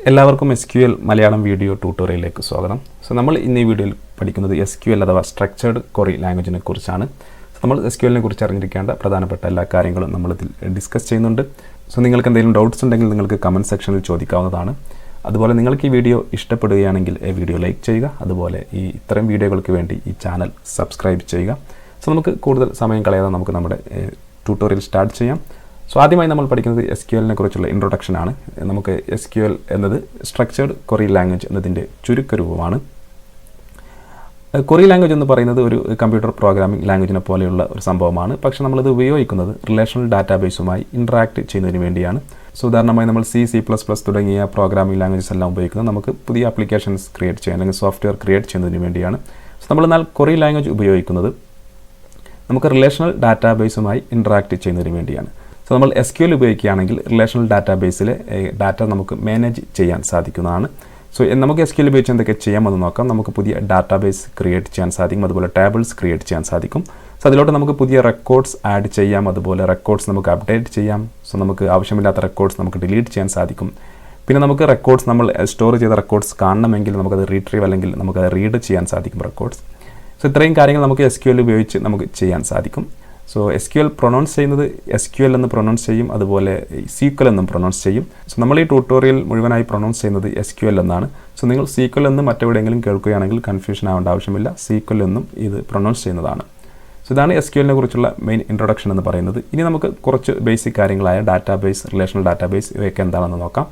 എല്ലാവർക്കും SQL Malayalam video ട്യൂട്ടോറിയലിലേക്ക് സ്വാഗതം. നമ്മൾ ഇന്ന് ഈ വീഡിയോയിൽ പഠിക്കുന്നത് SQL അഥവാ സ്ട്രക്ചേർഡ് ക്വറി ലാംഗ്വേജിനെ കുറിച്ചാണ്. നമ്മൾ SQLനെ കുറിച്ച് അറിഞ്ഞിരിക്കേണ്ട പ്രധാനപ്പെട്ട എല്ലാ കാര്യങ്ങളും നമ്മൾ ഇതിൽ ഡിസ്കസ് ചെയ്യുന്നുണ്ട്. നിങ്ങൾക്ക് എന്തെങ്കിലും ഡൗട്ട്സ് ഉണ്ടെങ്കിൽ നിങ്ങൾക്ക് കമൻറ്റ് സെക്ഷനിൽ ചോദിക്കാവുന്നതാണ്. അതുപോലെ നിങ്ങൾക്ക് ഈ വീഡിയോ ഇഷ്ടപ്പെടുകയാണെങ്കിൽ വീഡിയോ ലൈക്ക് ചെയ്യുക. അതുപോലെ ഇത്തരം വീഡിയോകൾക്ക് വേണ്ടി ഈ ചാനൽ സബ്സ്ക്രൈബ് ചെയ്യുക. നമുക്ക് കൂടുതൽ സമയം കളയാതെ നമുക്ക് നമ്മുടെ ട്യൂട്ടോറിയൽ സ്റ്റാർട്ട് ചെയ്യാം. ആദ്യമായി നമ്മൾ പഠിക്കുന്നത് SQLനെ കുറിച്ചുള്ള ഇൻട്രൊഡക്ഷൻ ആണ്. നമുക്ക് SQL എന്നത് സ്ട്രക്ചേർഡ് ക്വറി ലാംഗ്വേജ് എന്നതിൻ്റെ ചുരുക്കരൂപമാണ്. ക്വറി ലാംഗ്വേജ് എന്ന് പറയുന്നത് ഒരു കമ്പ്യൂട്ടർ പ്രോഗ്രാമിംഗ് ലാംഗ്വേജിനെ പോലെയുള്ള ഒരു സംഭവമാണ്. പക്ഷേ നമ്മളത് ഉപയോഗിക്കുന്നത് റിലേഷണൽ ഡാറ്റാബേസുമായി ഇൻട്രാക്ട് ചെയ്യുന്നതിന് വേണ്ടിയാണ്. ഉദാഹരണമായി നമ്മൾ C++ തുടങ്ങിയ പ്രോഗ്രാമിംഗ് ലാംഗ്വേജസ് എല്ലാം ഉപയോഗിക്കുന്നത് നമുക്ക് പുതിയ ആപ്ലിക്കേഷൻസ് ക്രിയേറ്റ് ചെയ്യാൻ അല്ലെങ്കിൽ സോഫ്റ്റ്വെയർ ക്രിയേറ്റ് ചെയ്യുന്നതിന് വേണ്ടിയാണ്. നമ്മളെന്നാൽ ക്വറി ലാംഗ്വേജ് ഉപയോഗിക്കുന്നത് നമുക്ക് റിലേഷണൽ ഡാറ്റാബേസുമായി ഇൻട്രാക്ട് ചെയ്യുന്നതിന് വേണ്ടിയാണ്. നമ്മൾ SQL ഉപയോഗിക്കുകയാണെങ്കിൽ റിലേഷണൽ ഡാറ്റാബേസിലെ ഡാറ്റ നമുക്ക് മാനേജ് ചെയ്യാൻ സാധിക്കുന്നതാണ്. നമുക്ക് SQL ഉപയോഗിച്ച് എന്തൊക്കെ ചെയ്യാമെന്ന് നോക്കാം. നമുക്ക് പുതിയ ഡാറ്റാബേസ് ക്രിയേറ്റ് ചെയ്യാൻ സാധിക്കും. അതുപോലെ ടേബിൾസ് ക്രിയേറ്റ് ചെയ്യാൻ സാധിക്കും. അതിലോട്ട് നമുക്ക് പുതിയ റെക്കോർഡ്സ് ആഡ് ചെയ്യാം. അതുപോലെ റെക്കോർഡ്സ് നമുക്ക് അപ്ഡേറ്റ് ചെയ്യാം. നമുക്ക് ആവശ്യമില്ലാത്ത റെക്കോർഡ്സ് നമുക്ക് ഡിലീറ്റ് ചെയ്യാൻ സാധിക്കും. പിന്നെ നമുക്ക് റെക്കോർഡ്സ് നമ്മൾ സ്റ്റോർ ചെയ്ത റെക്കോർഡ്സ് കാണണമെങ്കിൽ നമുക്കത് റീട്രീവ് അല്ലെങ്കിൽ നമുക്കത് റീഡ് ചെയ്യാൻ സാധിക്കും റെക്കോർഡ്സ്. ഇത്രയും കാര്യങ്ങൾ നമുക്ക് SQL ഉപയോഗിച്ച് നമുക്ക് ചെയ്യാൻ സാധിക്കും. SQL പ്രൊനൗൺസ് ചെയ്യുന്നത് SQL എന്ന് പ്രൊനൗൺസ് ചെയ്യും. അതുപോലെ SQL എന്നും പ്രൊനൗൺസ് ചെയ്യും. നമ്മൾ ഈ ട്യൂട്ടോറിയൽ മുഴുവനായി പ്രൊനൗൺസ് ചെയ്യുന്നത് SQL എന്നാണ്. നിങ്ങൾ SQL എന്ന് മറ്റെവിടെയെങ്കിലും കേൾക്കുകയാണെങ്കിൽ കൺഫ്യൂഷൻ ആവേണ്ട ആവശ്യമില്ല. SQL എന്നും ഇത് പ്രൊനൗൺസ് ചെയ്യുന്നതാണ്. ഇതാണ് SQLനെ കുറിച്ചുള്ള മെയിൻ ഇൻട്രൊഡക്ഷൻ എന്ന് പറയുന്നത്. ഇനി നമുക്ക് കുറച്ച് ബേസിക് കാര്യങ്ങളായ ഡാറ്റാബേസ്, റിലേഷണൽ ഡാറ്റാബേസ് ഇവയൊക്കെ എന്താണെന്ന് നോക്കാം.